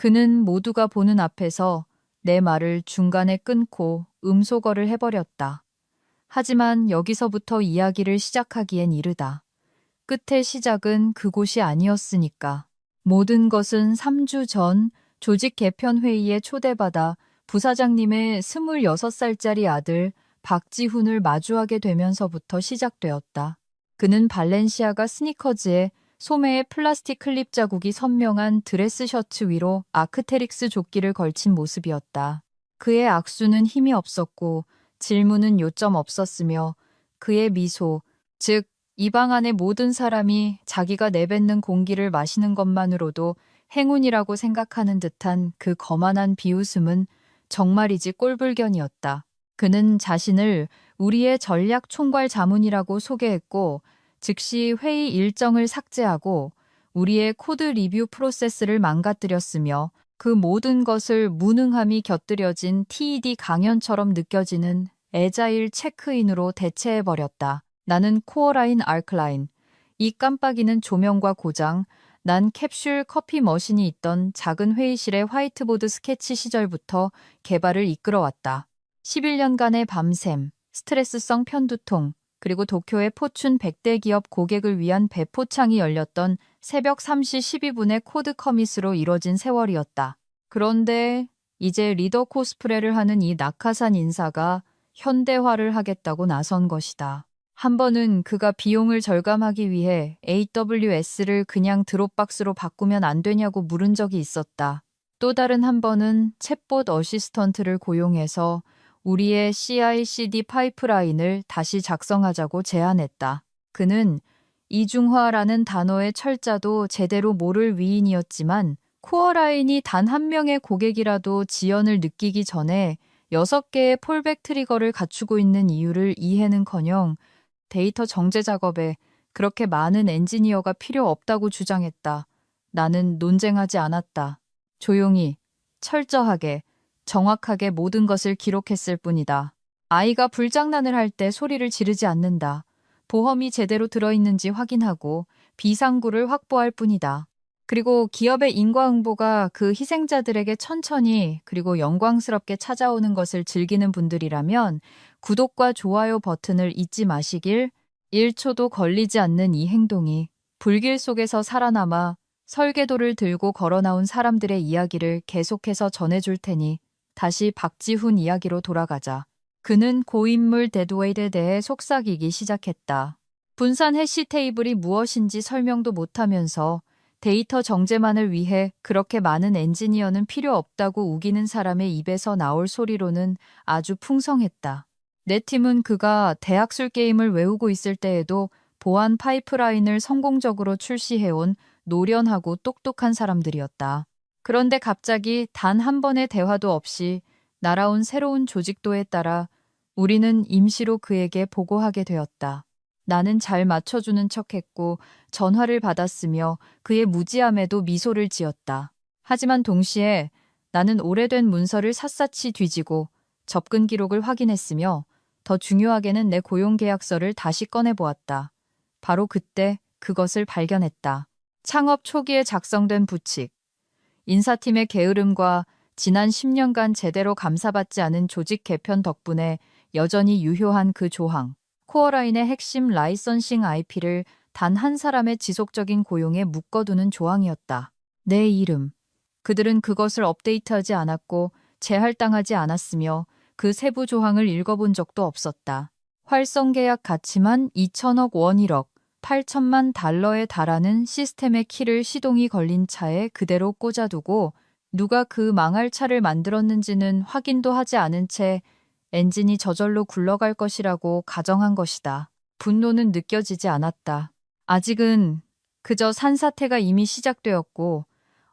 그는 모두가 보는 앞에서 내 말을 중간에 끊고 음소거를 해버렸다. 하지만 여기서부터 이야기를 시작하기엔 이르다. 끝의 시작은 그곳이 아니었으니까. 모든 것은 3주 전 조직 개편 회의에 초대받아 부사장님의 26살짜리 아들 박지훈을 마주하게 되면서부터 시작되었다. 그는 발렌시아가 스니커즈에 소매에 플라스틱 클립 자국이 선명한 드레스 셔츠 위로 아크테릭스 조끼를 걸친 모습이었다. 그의 악수는 힘이 없었고 질문은 요점 없었으며 그의 미소, 즉 이 방 안의 모든 사람이 자기가 내뱉는 공기를 마시는 것만으로도 행운이라고 생각하는 듯한 그 거만한 비웃음은 정말이지 꼴불견이었다. 그는 자신을 우리의 전략 총괄 자문이라고 소개했고 즉시 회의 일정을 삭제하고 우리의 코드 리뷰 프로세스를 망가뜨렸으며 그 모든 것을 무능함이 곁들여진 TED 강연처럼 느껴지는 애자일 체크인으로 대체해버렸다. 나는 코어라인 알클라인, 이 깜빡이는 조명과 고장, 난 캡슐 커피 머신이 있던 작은 회의실의 화이트보드 스케치 시절부터 개발을 이끌어왔다. 11년간의 밤샘, 스트레스성 편두통, 그리고 도쿄의 포춘 100대 기업 고객을 위한 배포창이 열렸던 새벽 3시 12분의 코드 커밋으로 이뤄진 세월이었다. 그런데 이제 리더 코스프레를 하는 이 낙하산 인사가 현대화를 하겠다고 나선 것이다. 한 번은 그가 비용을 절감하기 위해 AWS를 그냥 드롭박스로 바꾸면 안 되냐고 물은 적이 있었다. 또 다른 한 번은 챗봇 어시스턴트를 고용해서 우리의 CI/CD 파이프라인을 다시 작성하자고 제안했다. 그는 이중화라는 단어의 철자도 제대로 모를 위인이었지만 코어라인이 단 한 명의 고객이라도 지연을 느끼기 전에 6개의 폴백 트리거를 갖추고 있는 이유를 이해는커녕 데이터 정제 작업에 그렇게 많은 엔지니어가 필요 없다고 주장했다. 나는 논쟁하지 않았다. 조용히, 철저하게, 정확하게 모든 것을 기록했을 뿐이다. 아이가 불장난을 할 때 소리를 지르지 않는다. 보험이 제대로 들어있는지 확인하고 비상구를 확보할 뿐이다. 그리고 기업의 인과응보가 그 희생자들에게 천천히 그리고 영광스럽게 찾아오는 것을 즐기는 분들이라면 구독과 좋아요 버튼을 잊지 마시길. 1초도 걸리지 않는 이 행동이 불길 속에서 살아남아 설계도를 들고 걸어 나온 사람들의 이야기를 계속해서 전해줄 테니 다시 박지훈 이야기로 돌아가자. 그는 고인물 데드웨이드에 대해 속삭이기 시작했다. 분산 해시 테이블이 무엇인지 설명도 못하면서 데이터 정제만을 위해 그렇게 많은 엔지니어는 필요 없다고 우기는 사람의 입에서 나올 소리로는 아주 풍성했다. 내 팀은 그가 대학술 게임을 외우고 있을 때에도 보안 파이프라인을 성공적으로 출시해온 노련하고 똑똑한 사람들이었다. 그런데 갑자기 단 한 번의 대화도 없이 날아온 새로운 조직도에 따라 우리는 임시로 그에게 보고하게 되었다. 나는 잘 맞춰주는 척했고 전화를 받았으며 그의 무지함에도 미소를 지었다. 하지만 동시에 나는 오래된 문서를 샅샅이 뒤지고 접근 기록을 확인했으며 더 중요하게는 내 고용계약서를 다시 꺼내보았다. 바로 그때 그것을 발견했다. 창업 초기에 작성된 부칙. 인사팀의 게으름과 지난 10년간 제대로 감사받지 않은 조직 개편 덕분에 여전히 유효한 그 조항. 코어라인의 핵심 라이선싱 IP를 단 한 사람의 지속적인 고용에 묶어두는 조항이었다. 내 이름. 그들은 그것을 업데이트하지 않았고 재할당하지 않았으며 그 세부 조항을 읽어본 적도 없었다. 활성 계약 가치만 2천억 원 1억, 8천만 달러에 달하는 시스템의 키를 시동이 걸린 차에 그대로 꽂아두고 누가 그 망할 차를 만들었는지는 확인도 하지 않은 채 엔진이 저절로 굴러갈 것이라고 가정한 것이다. 분노는 느껴지지 않았다. 아직은 그저 산사태가 이미 시작되었고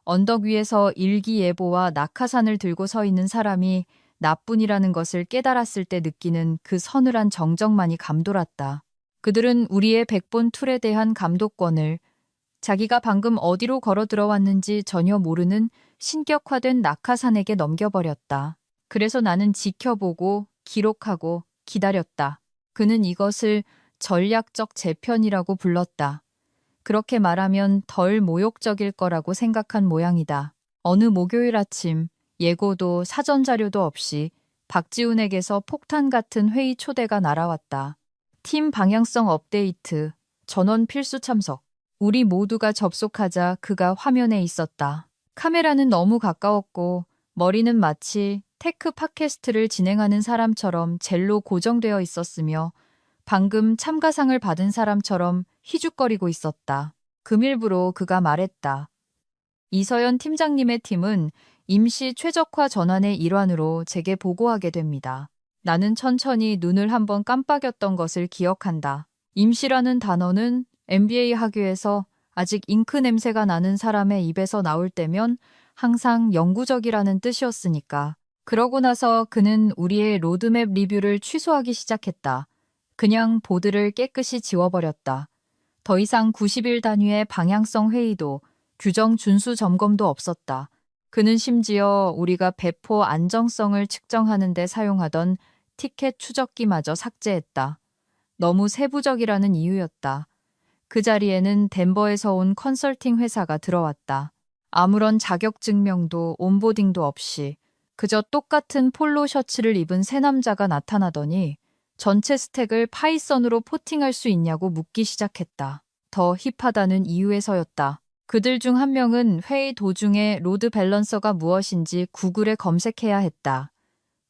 언덕 위에서 일기예보와 낙하산을 들고 서 있는 사람이 나뿐이라는 것을 깨달았을 때 느끼는 그 서늘한 정적만이 감돌았다. 그들은 우리의 백본 툴에 대한 감독권을 자기가 방금 어디로 걸어 들어왔는지 전혀 모르는 신격화된 낙하산에게 넘겨버렸다. 그래서 나는 지켜보고 기록하고 기다렸다. 그는 이것을 전략적 재편이라고 불렀다. 그렇게 말하면 덜 모욕적일 거라고 생각한 모양이다. 어느 목요일 아침 예고도 사전 자료도 없이 박지훈에게서 폭탄 같은 회의 초대가 날아왔다. 팀 방향성 업데이트, 전원 필수 참석. 우리 모두가 접속하자 그가 화면에 있었다. 카메라는 너무 가까웠고 머리는 마치 테크 팟캐스트를 진행하는 사람처럼 젤로 고정되어 있었으며 방금 참가상을 받은 사람처럼 희죽거리고 있었다. 금일부로 그가 말했다. 이서연 팀장님의 팀은 임시 최적화 전환의 일환으로 제게 보고하게 됩니다. 나는 천천히 눈을 한번 깜빡였던 것을 기억한다. 임시라는 단어는 MBA 학교에서 아직 잉크 냄새가 나는 사람의 입에서 나올 때면 항상 영구적이라는 뜻이었으니까. 그러고 나서 그는 우리의 로드맵 리뷰를 취소하기 시작했다. 그냥 보드를 깨끗이 지워버렸다. 더 이상 90일 단위의 방향성 회의도 규정 준수 점검도 없었다. 그는 심지어 우리가 배포 안정성을 측정하는 데 사용하던 티켓 추적기마저 삭제했다. 너무 세부적이라는 이유였다. 그 자리에는 덴버에서 온 컨설팅 회사가 들어왔다. 아무런 자격 증명도 온보딩도 없이 그저 똑같은 폴로 셔츠를 입은 세 남자가 나타나더니 전체 스택을 파이썬으로 포팅할 수 있냐고 묻기 시작했다. 더 힙하다는 이유에서였다. 그들 중 한 명은 회의 도중에 로드 밸런서가 무엇인지 구글에 검색해야 했다.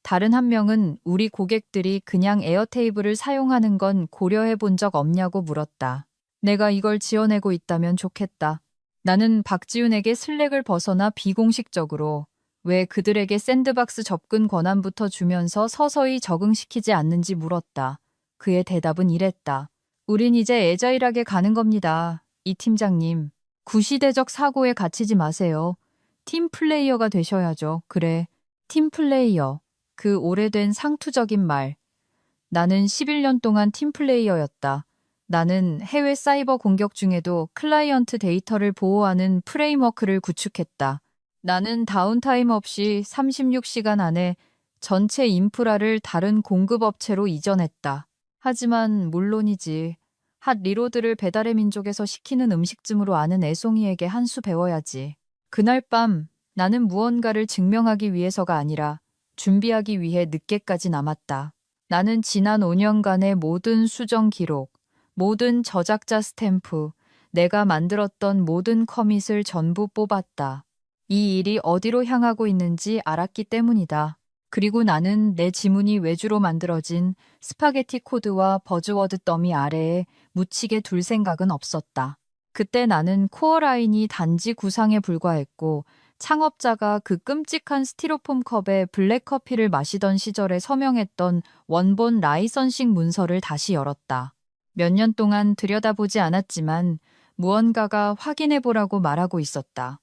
다른 한 명은 우리 고객들이 그냥 에어테이블을 사용하는 건 고려해 본 적 없냐고 물었다. 내가 이걸 지어내고 있다면 좋겠다. 나는 박지훈에게 슬랙을 벗어나 비공식적으로 왜 그들에게 샌드박스 접근 권한부터 주면서 서서히 적응시키지 않는지 물었다. 그의 대답은 이랬다. 우린 이제 애자일하게 가는 겁니다. 이 팀장님. 구시대적 사고에 갇히지 마세요. 팀 플레이어가 되셔야죠. 그래, 팀 플레이어. 그 오래된 상투적인 말. 나는 11년 동안 팀 플레이어였다. 나는 해외 사이버 공격 중에도 클라이언트 데이터를 보호하는 프레임워크를 구축했다. 나는 다운타임 없이 36시간 안에 전체 인프라를 다른 공급업체로 이전했다. 하지만 물론이지. 핫 리로드를 배달의 민족에서 시키는 음식쯤으로 아는 애송이에게 한 수 배워야지. 그날 밤 나는 무언가를 증명하기 위해서가 아니라 준비하기 위해 늦게까지 남았다. 나는 지난 5년간의 모든 수정 기록, 모든 저작자 스탬프, 내가 만들었던 모든 커밋을 전부 뽑았다. 이 일이 어디로 향하고 있는지 알았기 때문이다. 그리고 나는 내 지문이 외주로 만들어진 스파게티 코드와 버즈워드 더미 아래에 묻히게 둘 생각은 없었다. 그때 나는 코어 라인이 단지 구상에 불과했고 창업자가 그 끔찍한 스티로폼 컵에 블랙커피를 마시던 시절에 서명했던 원본 라이선싱 문서를 다시 열었다. 몇 년 동안 들여다보지 않았지만 무언가가 확인해보라고 말하고 있었다.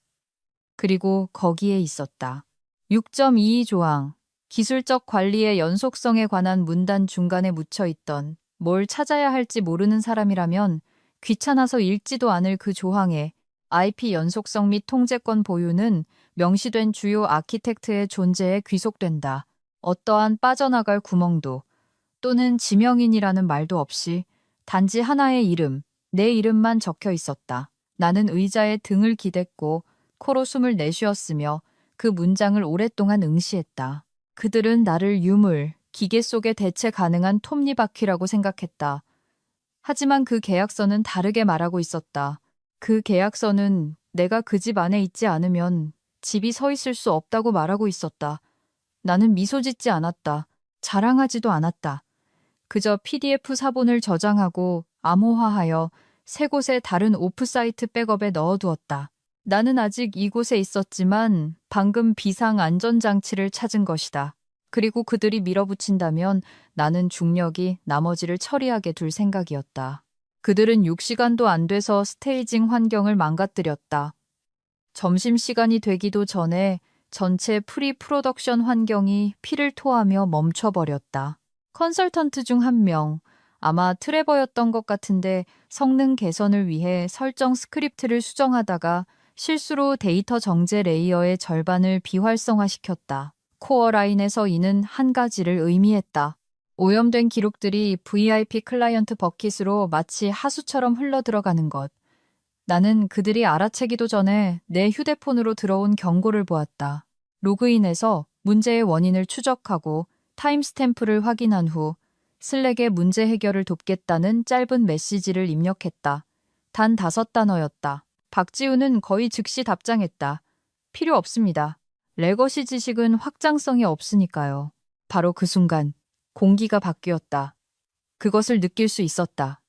그리고 거기에 있었다. 6.22 조항. 기술적 관리의 연속성에 관한 문단 중간에 묻혀있던 뭘 찾아야 할지 모르는 사람이라면 귀찮아서 읽지도 않을 그 조항에 IP 연속성 및 통제권 보유는 명시된 주요 아키텍트의 존재에 귀속된다. 어떠한 빠져나갈 구멍도 또는 지명인이라는 말도 없이 단지 하나의 이름, 내 이름만 적혀 있었다. 나는 의자에 등을 기댔고 코로 숨을 내쉬었으며 그 문장을 오랫동안 응시했다. 그들은 나를 유물, 기계 속에 대체 가능한 톱니바퀴라고 생각했다. 하지만 그 계약서는 다르게 말하고 있었다. 그 계약서는 내가 그 집 안에 있지 않으면 집이 서 있을 수 없다고 말하고 있었다. 나는 미소 짓지 않았다. 자랑하지도 않았다. 그저 PDF 사본을 저장하고 암호화하여 세 곳의 다른 오프사이트 백업에 넣어두었다. 나는 아직 이곳에 있었지만 방금 비상 안전장치를 찾은 것이다. 그리고 그들이 밀어붙인다면 나는 중력이 나머지를 처리하게 둘 생각이었다. 그들은 6시간도 안 돼서 스테이징 환경을 망가뜨렸다. 점심시간이 되기도 전에 전체 프리 프로덕션 환경이 피를 토하며 멈춰버렸다. 컨설턴트 중 한 명, 아마 트레버였던 것 같은데 성능 개선을 위해 설정 스크립트를 수정하다가 실수로 데이터 정제 레이어의 절반을 비활성화시켰다. 코어 라인에서 이는 한 가지를 의미했다. 오염된 기록들이 VIP 클라이언트 버킷으로 마치 하수처럼 흘러들어가는 것. 나는 그들이 알아채기도 전에 내 휴대폰으로 들어온 경고를 보았다. 로그인해서 문제의 원인을 추적하고 타임스탬프를 확인한 후 슬랙에 문제 해결을 돕겠다는 짧은 메시지를 입력했다. 단 5단어였다. 박지우는 거의 즉시 답장했다. 필요 없습니다. 레거시 지식은 확장성이 없으니까요. 바로 그 순간 공기가 바뀌었다. 그것을 느낄 수 있었다.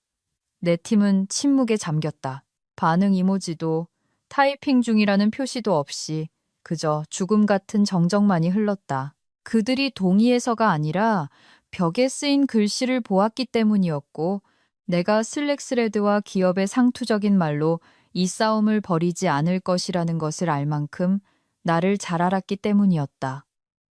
내 팀은 침묵에 잠겼다. 반응 이모지도 타이핑 중이라는 표시도 없이 그저 죽음 같은 정적만이 흘렀다. 그들이 동의해서가 아니라 벽에 쓰인 글씨를 보았기 때문이었고 내가 슬랙스레드와 기업의 상투적인 말로 이 싸움을 벌이지 않을 것이라는 것을 알 만큼 나를 잘 알았기 때문이었다.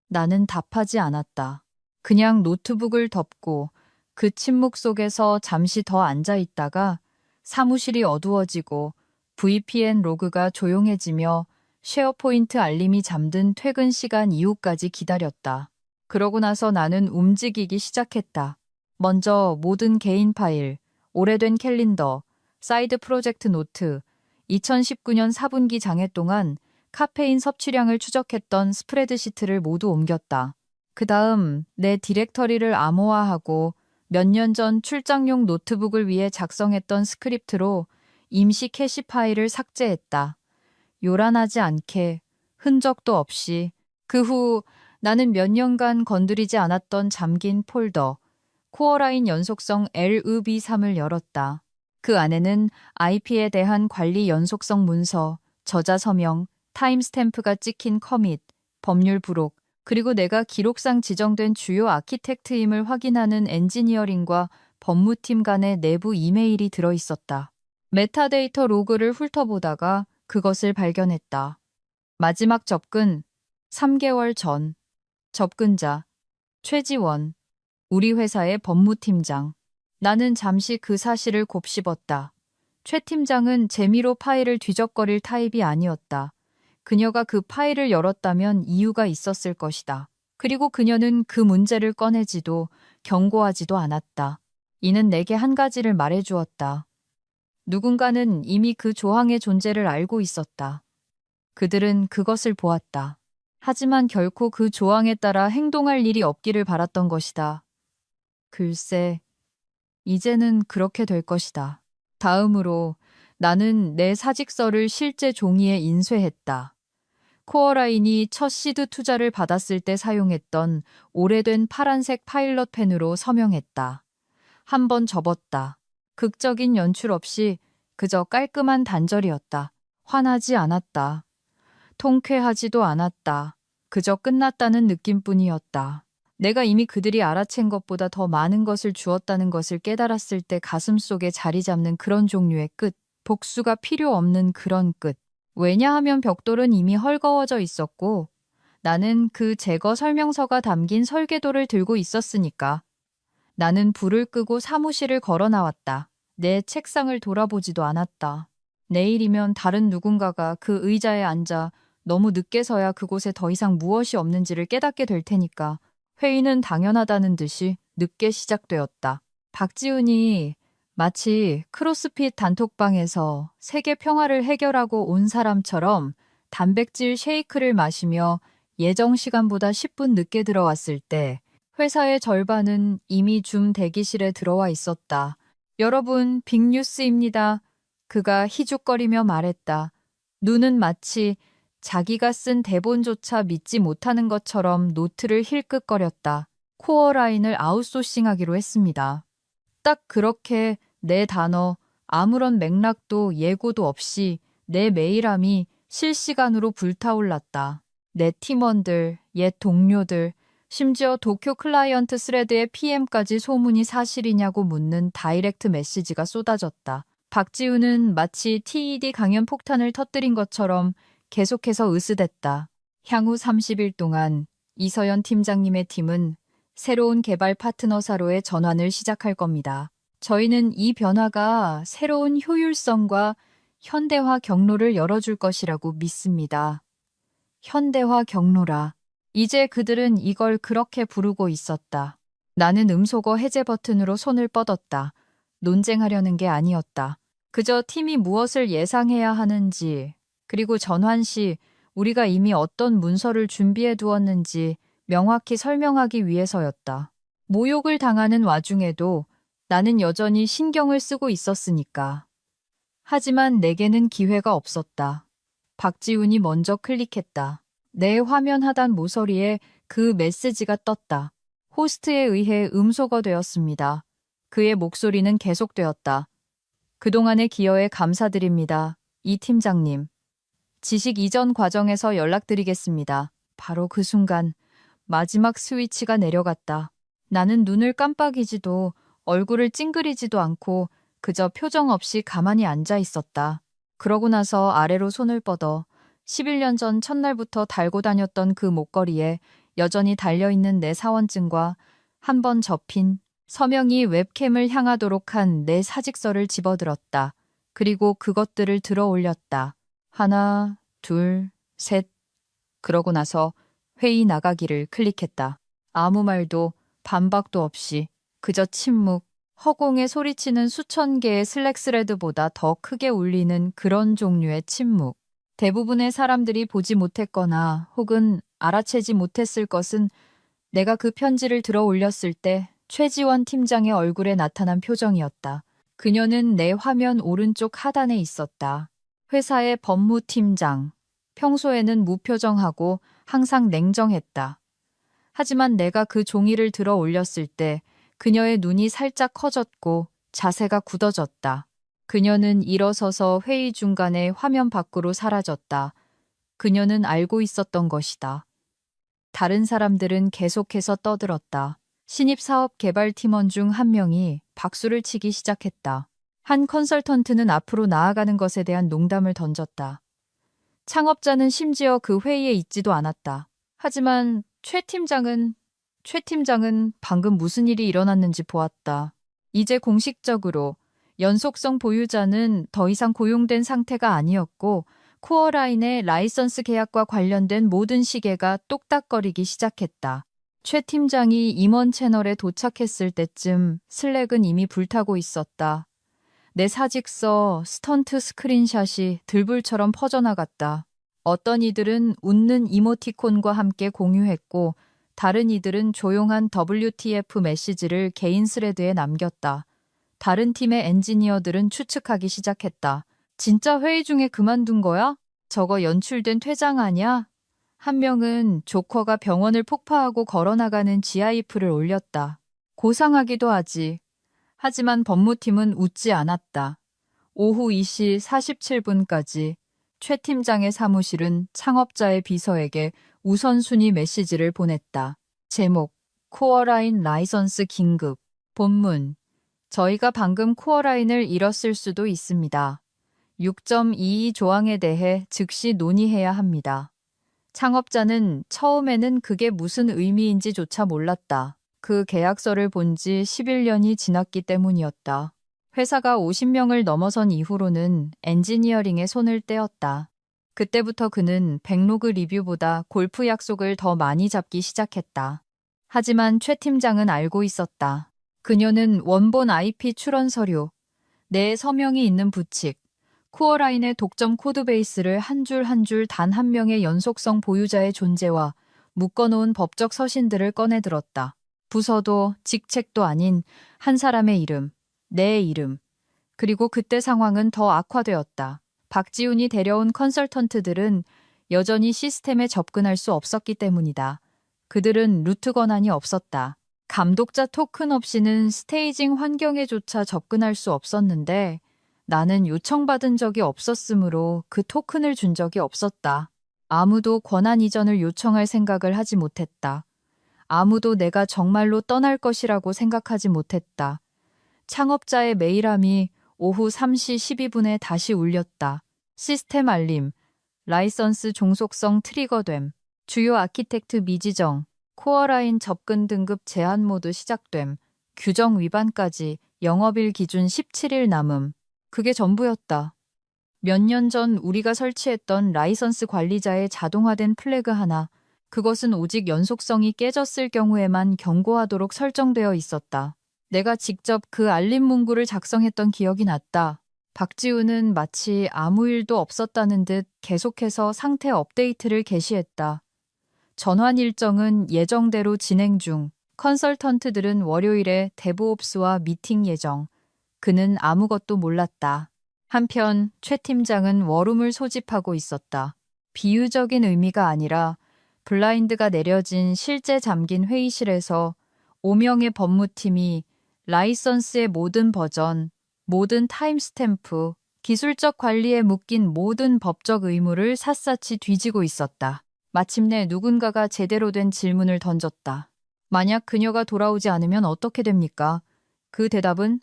나는 답하지 않았다. 그냥 노트북을 덮고 그 침묵 속에서 잠시 더 앉아 있다가 사무실이 어두워지고 VPN 로그가 조용해지며 쉐어포인트 알림이 잠든 퇴근 시간 이후까지 기다렸다. 그러고 나서 나는 움직이기 시작했다. 먼저 모든 개인 파일, 오래된 캘린더, 사이드 프로젝트 노트, 2019년 4분기 장애 동안 카페인 섭취량을 추적했던 스프레드시트를 모두 옮겼다. 그 다음 내 디렉터리를 암호화하고 몇 년 전 출장용 노트북을 위해 작성했던 스크립트로 임시 캐시 파일을 삭제했다. 요란하지 않게 흔적도 없이 그 후 나는 몇 년간 건드리지 않았던 잠긴 폴더 코어라인 연속성 LUB3을 열었다. 그 안에는 IP에 대한 관리 연속성 문서, 저자 서명, 타임스탬프가 찍힌 커밋, 법률 부록, 그리고 내가 기록상 지정된 주요 아키텍트임을 확인하는 엔지니어링과 법무팀 간의 내부 이메일이 들어있었다. 메타데이터 로그를 훑어보다가 그것을 발견했다. 마지막 접근, 3개월 전. 접근자, 최지원, 우리 회사의 법무팀장. 나는 잠시 그 사실을 곱씹었다. 최 팀장은 재미로 파일을 뒤적거릴 타입이 아니었다. 그녀가 그 파일을 열었다면 이유가 있었을 것이다. 그리고 그녀는 그 문제를 꺼내지도 경고하지도 않았다. 이는 내게 한 가지를 말해주었다. 누군가는 이미 그 조항의 존재를 알고 있었다. 그들은 그것을 보았다. 하지만 결코 그 조항에 따라 행동할 일이 없기를 바랐던 것이다. 글쎄, 이제는 그렇게 될 것이다. 다음으로 나는 내 사직서를 실제 종이에 인쇄했다. 코어라인이 첫 시드 투자를 받았을 때 사용했던 오래된 파란색 파일럿 펜으로 서명했다. 한 번 접었다. 극적인 연출 없이 그저 깔끔한 단절이었다. 화나지 않았다. 통쾌하지도 않았다. 그저 끝났다는 느낌뿐이었다. 내가 이미 그들이 알아챈 것보다 더 많은 것을 주었다는 것을 깨달았을 때 가슴속에 자리 잡는 그런 종류의 끝, 복수가 필요 없는 그런 끝. 왜냐하면 벽돌은 이미 헐거워져 있었고 나는 그 제거 설명서가 담긴 설계도를 들고 있었으니까. 나는 불을 끄고 사무실을 걸어 나왔다. 내 책상을 돌아보지도 않았다. 내일이면 다른 누군가가 그 의자에 앉아 너무 늦게서야 그곳에 더 이상 무엇이 없는지를 깨닫게 될 테니까 회의는 당연하다는 듯이 늦게 시작되었다. 박지훈이 마치 크로스핏 단톡방에서 세계 평화를 해결하고 온 사람처럼 단백질 쉐이크를 마시며 예정 시간보다 10분 늦게 들어왔을 때 회사의 절반은 이미 줌 대기실에 들어와 있었다. 여러분, 빅뉴스입니다. 그가 희죽거리며 말했다. 눈은 마치 자기가 쓴 대본조차 믿지 못하는 것처럼 노트를 힐끗거렸다. 코어라인을 아웃소싱하기로 했습니다. 딱 그렇게 내 단어, 아무런 맥락도 예고도 없이 내 메일함이 실시간으로 불타올랐다. 내 팀원들, 옛 동료들, 심지어 도쿄 클라이언트 스레드의 PM까지 소문이 사실이냐고 묻는 다이렉트 메시지가 쏟아졌다. 박지우는 마치 TED 강연 폭탄을 터뜨린 것처럼 계속해서 으스댔다. 향후 30일 동안 이서연 팀장님의 팀은 새로운 개발 파트너사로의 전환을 시작할 겁니다. 저희는 이 변화가 새로운 효율성과 현대화 경로를 열어줄 것이라고 믿습니다. 현대화 경로라. 이제 그들은 이걸 그렇게 부르고 있었다. 나는 음소거 해제 버튼으로 손을 뻗었다. 논쟁하려는 게 아니었다. 그저 팀이 무엇을 예상해야 하는지, 그리고 전환 시 우리가 이미 어떤 문서를 준비해 두었는지 명확히 설명하기 위해서였다. 모욕을 당하는 와중에도 나는 여전히 신경을 쓰고 있었으니까. 하지만 내게는 기회가 없었다. 박지훈이 먼저 클릭했다. 내 화면 하단 모서리에 그 메시지가 떴다. 호스트에 의해 음소거되었습니다. 그의 목소리는 계속되었다. 그동안의 기여에 감사드립니다. 이 팀장님. 지식 이전 과정에서 연락드리겠습니다. 바로 그 순간 마지막 스위치가 내려갔다. 나는 눈을 깜빡이지도 얼굴을 찡그리지도 않고 그저 표정 없이 가만히 앉아 있었다. 그러고 나서 아래로 손을 뻗어 11년 전 첫날부터 달고 다녔던 그 목걸이에 여전히 달려있는 내 사원증과 한 번 접힌 서명이 웹캠을 향하도록 한 내 사직서를 집어들었다. 그리고 그것들을 들어 올렸다. 하나, 둘, 셋. 그러고 나서 회의 나가기를 클릭했다. 아무 말도 반박도 없이 그저 침묵, 허공에 소리치는 수천 개의 슬랙 스레드보다 더 크게 울리는 그런 종류의 침묵. 대부분의 사람들이 보지 못했거나 혹은 알아채지 못했을 것은 내가 그 편지를 들어 올렸을 때 최지원 팀장의 얼굴에 나타난 표정이었다. 그녀는 내 화면 오른쪽 하단에 있었다. 회사의 법무팀장. 평소에는 무표정하고 항상 냉정했다. 하지만 내가 그 종이를 들어 올렸을 때 그녀의 눈이 살짝 커졌고 자세가 굳어졌다. 그녀는 일어서서 회의 중간에 화면 밖으로 사라졌다. 그녀는 알고 있었던 것이다. 다른 사람들은 계속해서 떠들었다. 신입사업 개발팀원 중 한 명이 박수를 치기 시작했다. 한 컨설턴트는 앞으로 나아가는 것에 대한 농담을 던졌다. 창업자는 심지어 그 회의에 있지도 않았다. 하지만 최 팀장은 방금 무슨 일이 일어났는지 보았다. 이제 공식적으로 연속성 보유자는 더 이상 고용된 상태가 아니었고 코어라인의 라이선스 계약과 관련된 모든 시계가 똑딱거리기 시작했다. 최 팀장이 임원 채널에 도착했을 때쯤 슬랙은 이미 불타고 있었다. 내 사직서, 스턴트 스크린샷이 들불처럼 퍼져나갔다. 어떤 이들은 웃는 이모티콘과 함께 공유했고 다른 이들은 조용한 WTF 메시지를 개인 스레드에 남겼다. 다른 팀의 엔지니어들은 추측하기 시작했다. 진짜 회의 중에 그만둔 거야? 저거 연출된 퇴장 아니야? 한 명은 조커가 병원을 폭파하고 걸어나가는 GIF를 올렸다. 고상하기도 하지. 하지만 법무팀은 웃지 않았다. 오후 2시 47분까지 최 팀장의 사무실은 창업자의 비서에게 우선순위 메시지를 보냈다. 제목, 코어라인 라이선스 긴급. 본문, 저희가 방금 코어라인을 잃었을 수도 있습니다. 6.22 조항에 대해 즉시 논의해야 합니다. 창업자는 처음에는 그게 무슨 의미인지조차 몰랐다. 그 계약서를 본 지 11년이 지났기 때문이었다. 회사가 50명을 넘어선 이후로는 엔지니어링에 손을 떼었다. 그때부터 그는 백로그 리뷰보다 골프 약속을 더 많이 잡기 시작했다. 하지만 최 팀장은 알고 있었다. 그녀는 원본 IP 출원 서류, 내 서명이 있는 부칙, 코어라인의 독점 코드베이스를 한 줄 한 줄 단 한 명의 연속성 보유자의 존재와 묶어놓은 법적 서신들을 꺼내들었다. 부서도 직책도 아닌 한 사람의 이름, 내 이름. 그리고 그때 상황은 더 악화되었다. 박지훈이 데려온 컨설턴트들은 여전히 시스템에 접근할 수 없었기 때문이다. 그들은 루트 권한이 없었다. 감독자 토큰 없이는 스테이징 환경에조차 접근할 수 없었는데 나는 요청받은 적이 없었으므로 그 토큰을 준 적이 없었다. 아무도 권한 이전을 요청할 생각을 하지 못했다. 아무도 내가 정말로 떠날 것이라고 생각하지 못했다. 창업자의 메일함이 오후 3시 12분에 다시 울렸다. 시스템 알림, 라이선스 종속성 트리거됨, 주요 아키텍트 미지정, 코어라인 접근 등급 제한 모드 시작됨, 규정 위반까지 영업일 기준 17일 남음. 그게 전부였다. 몇 년 전 우리가 설치했던 라이선스 관리자의 자동화된 플래그 하나, 그것은 오직 연속성이 깨졌을 경우에만 경고하도록 설정되어 있었다. 내가 직접 그 알림 문구를 작성했던 기억이 났다. 박지우는 마치 아무 일도 없었다는 듯 계속해서 상태 업데이트를 게시했다. 전환 일정은 예정대로 진행 중. 컨설턴트들은 월요일에 데브옵스와 미팅 예정. 그는 아무것도 몰랐다. 한편 최 팀장은 워룸을 소집하고 있었다. 비유적인 의미가 아니라 블라인드가 내려진 실제 잠긴 회의실에서 5명의 법무팀이 라이선스의 모든 버전, 모든 타임스탬프, 기술적 관리에 묶인 모든 법적 의무를 샅샅이 뒤지고 있었다. 마침내 누군가가 제대로 된 질문을 던졌다. 만약 그녀가 돌아오지 않으면 어떻게 됩니까? 그 대답은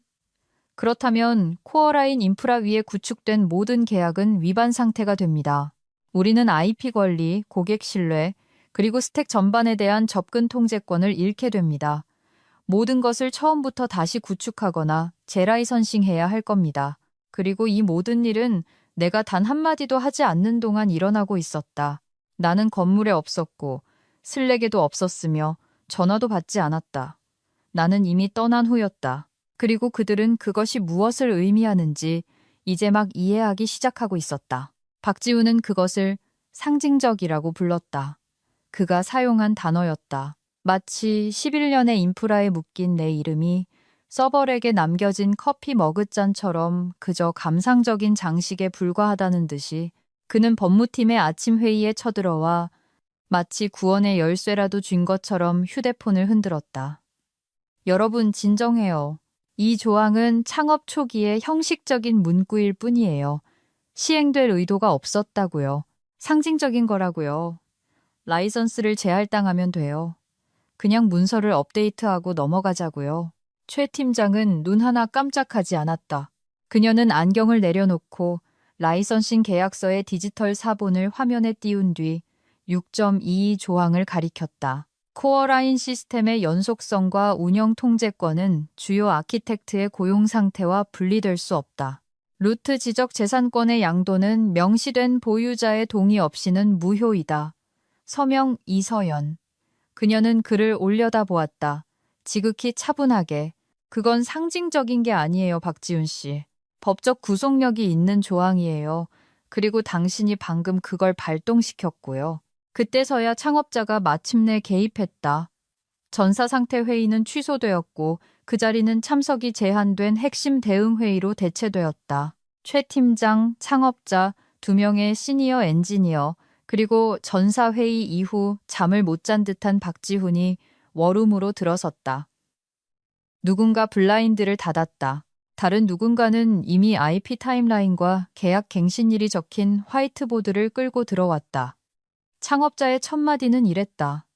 그렇다면 코어라인 인프라 위에 구축된 모든 계약은 위반 상태가 됩니다. 우리는 IP 권리, 고객 신뢰, 그리고 스택 전반에 대한 접근 통제권을 잃게 됩니다. 모든 것을 처음부터 다시 구축하거나 재라이선싱해야 할 겁니다. 그리고 이 모든 일은 내가 단 한마디도 하지 않는 동안 일어나고 있었다. 나는 건물에 없었고 슬랙에도 없었으며 전화도 받지 않았다. 나는 이미 떠난 후였다. 그리고 그들은 그것이 무엇을 의미하는지 이제 막 이해하기 시작하고 있었다. 박지우는 그것을 상징적이라고 불렀다. 그가 사용한 단어였다. 마치 11년의 인프라에 묶인 내 이름이 서버렉에 남겨진 커피 머그잔처럼 그저 감상적인 장식에 불과하다는 듯이 그는 법무팀의 아침 회의에 쳐들어와 마치 구원의 열쇠라도 쥔 것처럼 휴대폰을 흔들었다. 여러분 진정해요. 이 조항은 창업 초기의 형식적인 문구일 뿐이에요. 시행될 의도가 없었다고요. 상징적인 거라고요. 라이선스를 재할당하면 돼요. 그냥 문서를 업데이트하고 넘어가자고요. 최 팀장은 눈 하나 깜짝하지 않았다. 그녀는 안경을 내려놓고 라이선싱 계약서의 디지털 사본을 화면에 띄운 뒤 6.22 조항을 가리켰다. 코어라인 시스템의 연속성과 운영 통제권은 주요 아키텍트의 고용 상태와 분리될 수 없다. 루트 지적 재산권의 양도는 명시된 보유자의 동의 없이는 무효이다. 서명 이서연. 그녀는 글을 올려다보았다. 지극히 차분하게. 그건 상징적인 게 아니에요, 박지훈 씨. 법적 구속력이 있는 조항이에요. 그리고 당신이 방금 그걸 발동시켰고요. 그때서야 창업자가 마침내 개입했다. 전사상태 회의는 취소되었고 그 자리는 참석이 제한된 핵심 대응 회의로 대체되었다. 최 팀장, 창업자, 2명의 시니어 엔지니어, 그리고 전사회의 이후 잠을 못 잔 듯한 박지훈이 워룸으로 들어섰다. 누군가 블라인드를 닫았다. 다른 누군가는 이미 IP 타임라인과 계약 갱신일이 적힌 화이트보드를 끌고 들어왔다. 창업자의 첫 마디는 이랬다.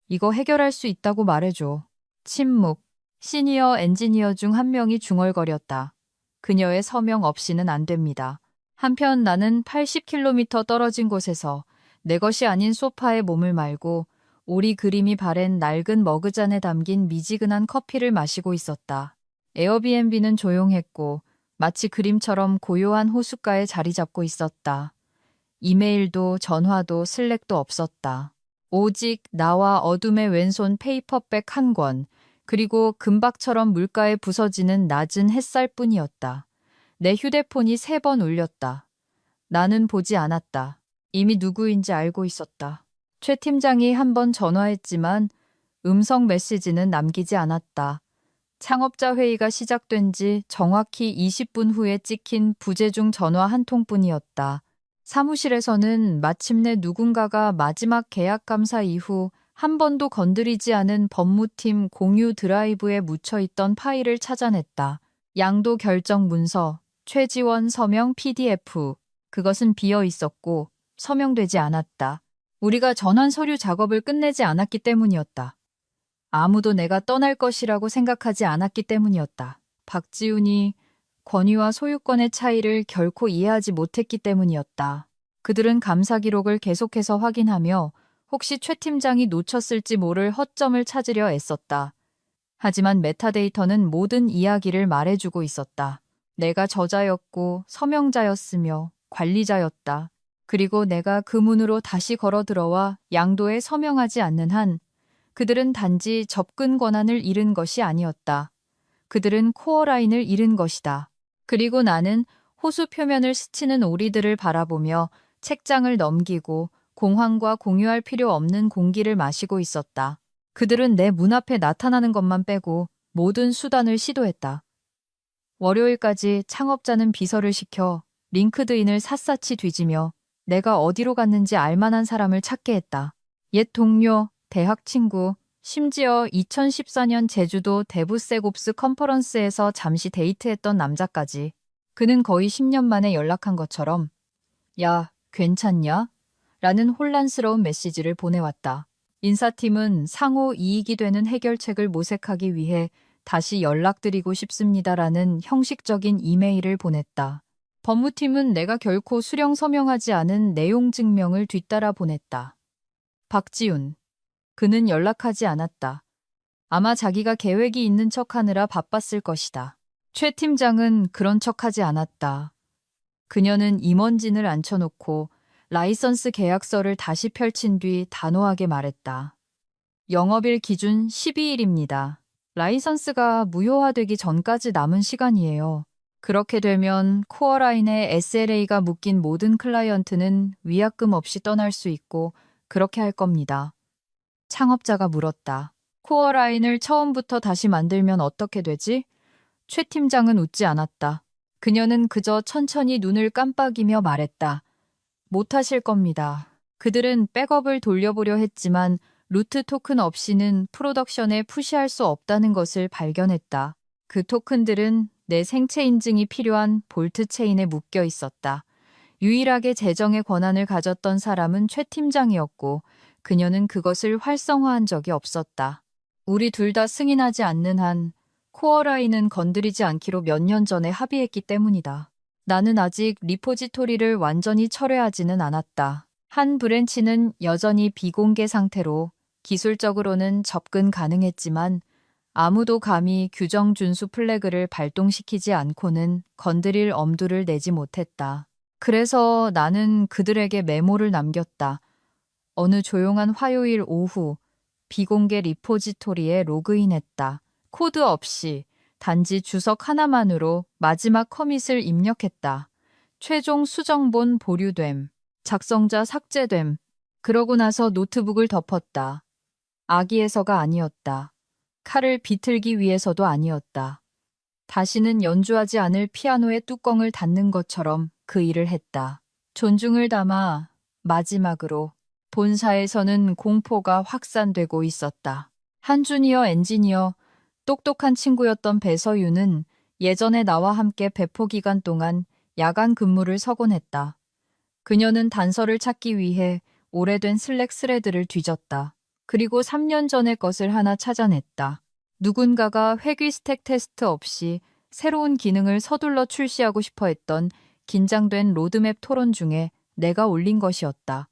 이거 해결할 수 있다고 말해줘. 침묵. 시니어 엔지니어 중 한 명이 중얼거렸다. 그녀의 서명 없이는 안 됩니다. 한편 나는 80km 떨어진 곳에서 내 것이 아닌 소파에 몸을 말고 오리 그림이 바랜 낡은 머그잔에 담긴 미지근한 커피를 마시고 있었다. 에어비앤비는 조용했고 마치 그림처럼 고요한 호숫가에 자리 잡고 있었다. 이메일도 전화도 슬랙도 없었다. 오직 나와 어둠의 왼손 페이퍼백 한 권, 그리고 금박처럼 물가에 부서지는 낮은 햇살뿐이었다. 내 휴대폰이 3번 울렸다. 나는 보지 않았다. 이미 누구인지 알고 있었다. 최 팀장이 한 번 전화했지만 음성 메시지는 남기지 않았다. 창업자 회의가 시작된 지 정확히 20분 후에 찍힌 부재중 전화 한 통뿐이었다. 사무실에서는 마침내 누군가가 마지막 계약 감사 이후 한 번도 건드리지 않은 법무팀 공유 드라이브에 묻혀있던 파일을 찾아냈다. 양도 결정 문서, 최지원 서명 PDF. 그것은 비어 있었고 서명되지 않았다. 우리가 전환 서류 작업을 끝내지 않았기 때문이었다. 아무도 내가 떠날 것이라고 생각하지 않았기 때문이었다. 박지훈이 권위와 소유권의 차이를 결코 이해하지 못했기 때문이었다. 그들은 감사 기록을 계속해서 확인하며 혹시 최 팀장이 놓쳤을지 모를 허점을 찾으려 애썼다. 하지만 메타데이터는 모든 이야기를 말해주고 있었다. 내가 저자였고 서명자였으며 관리자였다. 그리고 내가 그 문으로 다시 걸어 들어와 양도에 서명하지 않는 한 그들은 단지 접근 권한을 잃은 것이 아니었다. 그들은 코어라인을 잃은 것이다. 그리고 나는 호수 표면을 스치는 오리들을 바라보며 책장을 넘기고 공황과 공유할 필요 없는 공기를 마시고 있었다. 그들은 내 문 앞에 나타나는 것만 빼고 모든 수단을 시도했다. 월요일까지 창업자는 비서를 시켜 링크드인을 샅샅이 뒤지며 내가 어디로 갔는지 알만한 사람을 찾게 했다. 옛 동료, 대학 친구, 심지어 2014년 제주도 데브세곱스 컨퍼런스에서 잠시 데이트했던 남자까지. 그는 거의 10년 만에 연락한 것처럼 야, 괜찮냐? 라는 혼란스러운 메시지를 보내왔다. 인사팀은 상호 이익이 되는 해결책을 모색하기 위해 다시 연락드리고 싶습니다라는 형식적인 이메일을 보냈다. 법무팀은 내가 결코 수령 서명하지 않은 내용 증명을 뒤따라 보냈다. 박지훈. 그는 연락하지 않았다. 아마 자기가 계획이 있는 척하느라 바빴을 것이다. 최 팀장은 그런 척하지 않았다. 그녀는 임원진을 앉혀놓고 라이선스 계약서를 다시 펼친 뒤 단호하게 말했다. 영업일 기준 12일입니다. 라이선스가 무효화되기 전까지 남은 시간이에요. 그렇게 되면 코어라인에 SLA가 묶인 모든 클라이언트는 위약금 없이 떠날 수 있고 그렇게 할 겁니다. 창업자가 물었다. 코어라인을 처음부터 다시 만들면 어떻게 되지? 최 팀장은 웃지 않았다. 그녀는 그저 천천히 눈을 깜빡이며 말했다. 못하실 겁니다. 그들은 백업을 돌려보려 했지만 루트 토큰 없이는 프로덕션에 푸시할 수 없다는 것을 발견했다. 그 토큰들은 내 생체 인증이 필요한 볼트 체인에 묶여 있었다. 유일하게 재정의 권한을 가졌던 사람은 최 팀장이었고 그녀는 그것을 활성화한 적이 없었다. 우리 둘 다 승인하지 않는 한 코어라인은 건드리지 않기로 몇 년 전에 합의했기 때문이다. 나는 아직 리포지토리를 완전히 철회하지는 않았다. 한 브랜치는 여전히 비공개 상태로 기술적으로는 접근 가능했지만 아무도 감히 규정 준수 플래그를 발동시키지 않고는 건드릴 엄두를 내지 못했다. 그래서 나는 그들에게 메모를 남겼다. 어느 조용한 화요일 오후 비공개 리포지토리에 로그인했다. 코드 없이 단지 주석 하나만으로 마지막 커밋을 입력했다. 최종 수정본 보류됨. 작성자 삭제됨. 그러고 나서 노트북을 덮었다. 악의에서가 아니었다. 칼을 비틀기 위해서도 아니었다. 다시는 연주하지 않을 피아노의 뚜껑을 닫는 것처럼 그 일을 했다. 존중을 담아 마지막으로 본사에서는 공포가 확산되고 있었다. 한 주니어 엔지니어, 똑똑한 친구였던 배서유는 예전에 나와 함께 배포 기간 동안 야간 근무를 서곤 했다. 그녀는 단서를 찾기 위해 오래된 슬랙 스레드를 뒤졌다. 그리고 3년 전의 것을 하나 찾아냈다. 누군가가 회귀 스택 테스트 없이 새로운 기능을 서둘러 출시하고 싶어 했던 긴장된 로드맵 토론 중에 내가 올린 것이었다.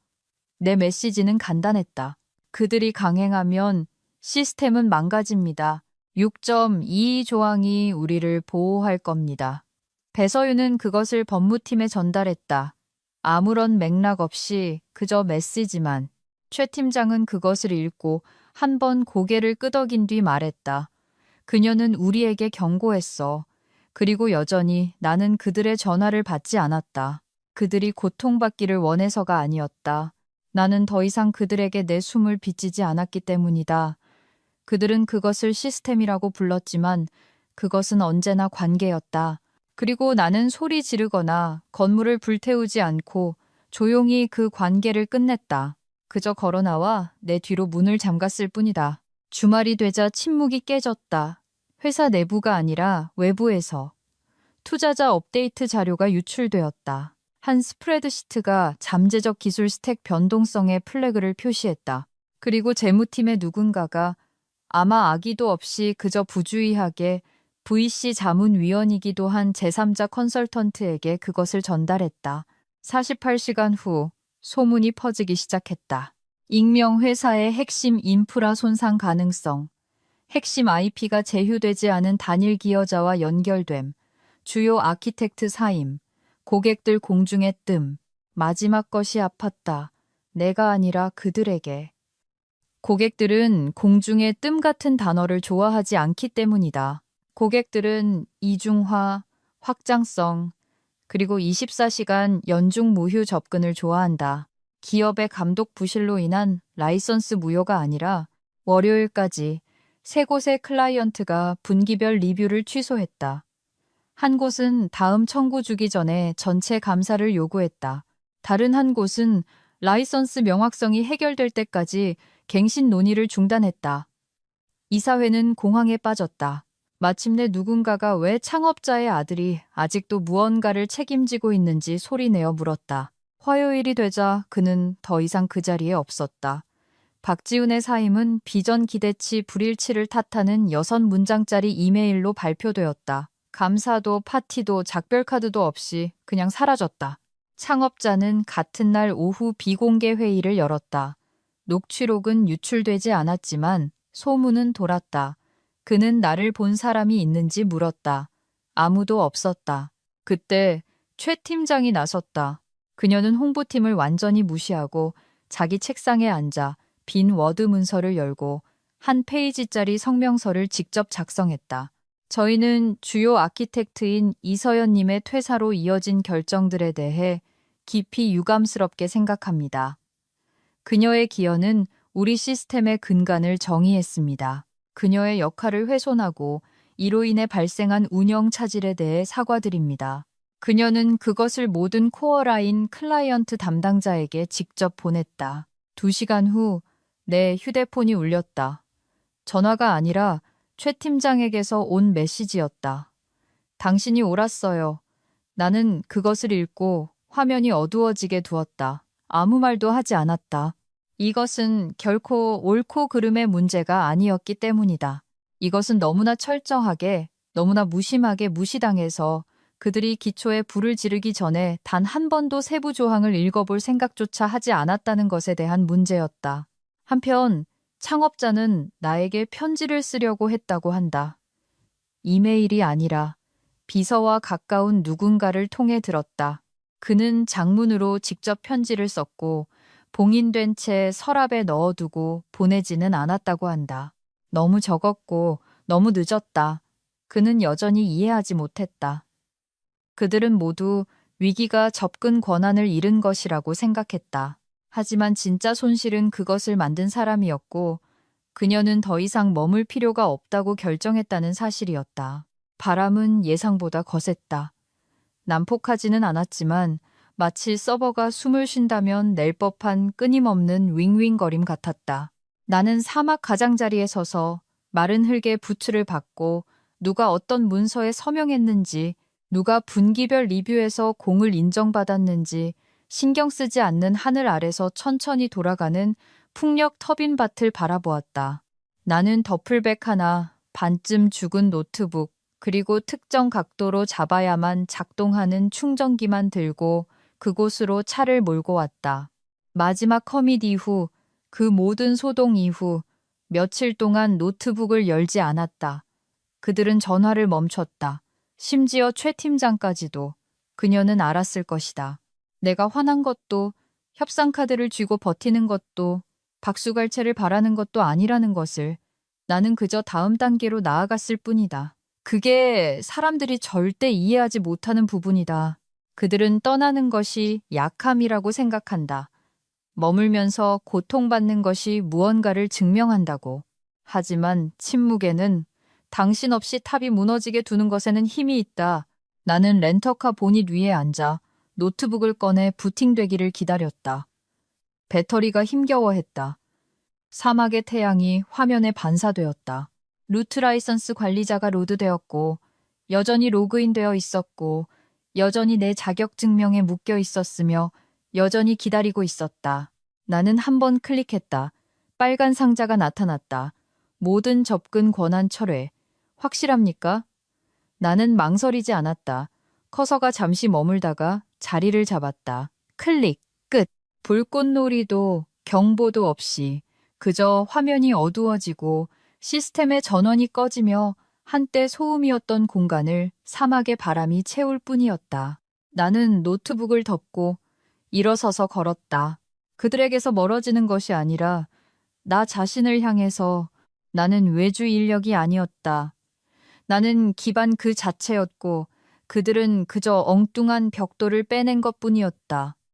내 메시지는 간단했다. 그들이 강행하면 시스템은 망가집니다. 6.22 조항이 우리를 보호할 겁니다. 배서유는 그것을 법무팀에 전달했다. 아무런 맥락 없이 그저 메시지만. 최 팀장은 그것을 읽고 한 번 고개를 끄덕인 뒤 말했다. 그녀는 우리에게 경고했어. 그리고 여전히 나는 그들의 전화를 받지 않았다. 그들이 고통받기를 원해서가 아니었다. 나는 더 이상 그들에게 내 숨을 빚지지 않았기 때문이다. 그들은 그것을 시스템이라고 불렀지만 그것은 언제나 관계였다. 그리고 나는 소리 지르거나 건물을 불태우지 않고 조용히 그 관계를 끝냈다. 그저 걸어나와 내 뒤로 문을 잠갔을 뿐이다. 주말이 되자 침묵이 깨졌다. 회사 내부가 아니라 외부에서. 투자자 업데이트 자료가 유출되었다. 한 스프레드시트가 잠재적 기술 스택 변동성의 플래그를 표시했다. 그리고 재무팀의 누군가가 아마 악의도 없이 그저 부주의하게 VC 자문위원이기도 한 제3자 컨설턴트에게 그것을 전달했다. 48시간 후 소문이 퍼지기 시작했다. 익명 회사의 핵심 인프라 손상 가능성, 핵심 IP가 제휴되지 않은 단일 기여자와 연결됨, 주요 아키텍트 사임, 고객들 공중에 뜸, 마지막 것이 아팠다. 내가 아니라 그들에게. 고객들은 공중에 뜸 같은 단어를 좋아하지 않기 때문이다. 고객들은 이중화, 확장성, 그리고 24시간 연중 무휴 접근을 좋아한다. 기업의 감독 부실로 인한 라이선스 무효가 아니라 월요일까지 세 곳의 클라이언트가 분기별 리뷰를 취소했다. 한 곳은 다음 청구 주기 전에 전체 감사를 요구했다. 다른 한 곳은 라이선스 명확성이 해결될 때까지 갱신 논의를 중단했다. 이사회는 공황에 빠졌다. 마침내 누군가가 왜 창업자의 아들이 아직도 무언가를 책임지고 있는지 소리내어 물었다. 화요일이 되자 그는 더 이상 그 자리에 없었다. 박지훈의 사임은 비전 기대치 불일치를 탓하는 6문장짜리 이메일로 발표되었다. 감사도 파티도 작별카드도 없이 그냥 사라졌다. 창업자는 같은 날 오후 비공개 회의를 열었다. 녹취록은 유출되지 않았지만 소문은 돌았다. 그는 나를 본 사람이 있는지 물었다. 아무도 없었다. 그때 최 팀장이 나섰다. 그녀는 홍보팀을 완전히 무시하고 자기 책상에 앉아 빈 워드 문서를 열고 한 페이지짜리 성명서를 직접 작성했다. 저희는 주요 아키텍트인 이서연님의 퇴사로 이어진 결정들에 대해 깊이 유감스럽게 생각합니다. 그녀의 기여는 우리 시스템의 근간을 정의했습니다. 그녀의 역할을 훼손하고 이로 인해 발생한 운영 차질에 대해 사과드립니다. 그녀는 그것을 모든 코어라인 클라이언트 담당자에게 직접 보냈다. 2시간 후 내 휴대폰이 울렸다. 전화가 아니라 최 팀장에게서 온 메시지였다. 당신이 옳았어요. 나는 그것을 읽고 화면이 어두워지게 두었다. 아무 말도 하지 않았다. 이것은 결코 옳고 그름의 문제가 아니었기 때문이다. 이것은 너무나 철저하게, 너무나 무심하게 무시당해서 그들이 기초에 불을 지르기 전에 단 한 번도 세부 조항을 읽어볼 생각조차 하지 않았다는 것에 대한 문제였다. 한편 창업자는 나에게 편지를 쓰려고 했다고 한다. 이메일이 아니라 비서와 가까운 누군가를 통해 들었다. 그는 장문으로 직접 편지를 썼고 봉인된 채 서랍에 넣어두고 보내지는 않았다고 한다. 너무 적었고 너무 늦었다. 그는 여전히 이해하지 못했다. 그들은 모두 위기가 접근 권한을 잃은 것이라고 생각했다. 하지만 진짜 손실은 그것을 만든 사람이었고 그녀는 더 이상 머물 필요가 없다고 결정했다는 사실이었다. 바람은 예상보다 거셌다. 난폭하지는 않았지만 마치 서버가 숨을 쉰다면 낼 법한 끊임없는 윙윙거림 같았다. 나는 사막 가장자리에 서서 마른 흙에 부츠를 받고 누가 어떤 문서에 서명했는지, 누가 분기별 리뷰에서 공을 인정받았는지 신경 쓰지 않는 하늘 아래서 천천히 돌아가는 풍력 터빈밭을 바라보았다. 나는 더플백 하나, 반쯤 죽은 노트북, 그리고 특정 각도로 잡아야만 작동하는 충전기만 들고 그곳으로 차를 몰고 왔다. 마지막 커밋 이후, 그 모든 소동 이후 며칠 동안 노트북을 열지 않았다. 그들은 전화를 멈췄다. 심지어 최 팀장까지도. 그녀는 알았을 것이다. 내가 화난 것도, 협상카드를 쥐고 버티는 것도, 박수갈채를 바라는 것도 아니라는 것을. 나는 그저 다음 단계로 나아갔을 뿐이다. 그게 사람들이 절대 이해하지 못하는 부분이다. 그들은 떠나는 것이 약함이라고 생각한다. 머물면서 고통받는 것이 무언가를 증명한다고. 하지만 침묵에는 당신 없이 탑이 무너지게 두는 것에는 힘이 있다. 나는 렌터카 보닛 위에 앉아 노트북을 꺼내 부팅되기를 기다렸다. 배터리가 힘겨워했다. 사막의 태양이 화면에 반사되었다. 루트 라이선스 관리자가 로드되었고 여전히 로그인되어 있었고 여전히 내 자격 증명에 묶여 있었으며 여전히 기다리고 있었다. 나는 한 번 클릭했다. 빨간 상자가 나타났다. 모든 접근 권한 철회. 확실합니까? 나는 망설이지 않았다. 커서가 잠시 머물다가 자리를 잡았다. 클릭, 끝. 불꽃놀이도 경보도 없이 그저 화면이 어두워지고 시스템의 전원이 꺼지며 한때 소음이었던 공간을 사막의 바람이 채울 뿐이었다. 나는 노트북을 덮고 일어서서 걸었다. 그들에게서 멀어지는 것이 아니라 나 자신을 향해서. 나는 외주 인력이 아니었다. 나는 기반 그 자체였고 그들은 그저 엉뚱한 벽돌을 빼낸 것뿐이었다.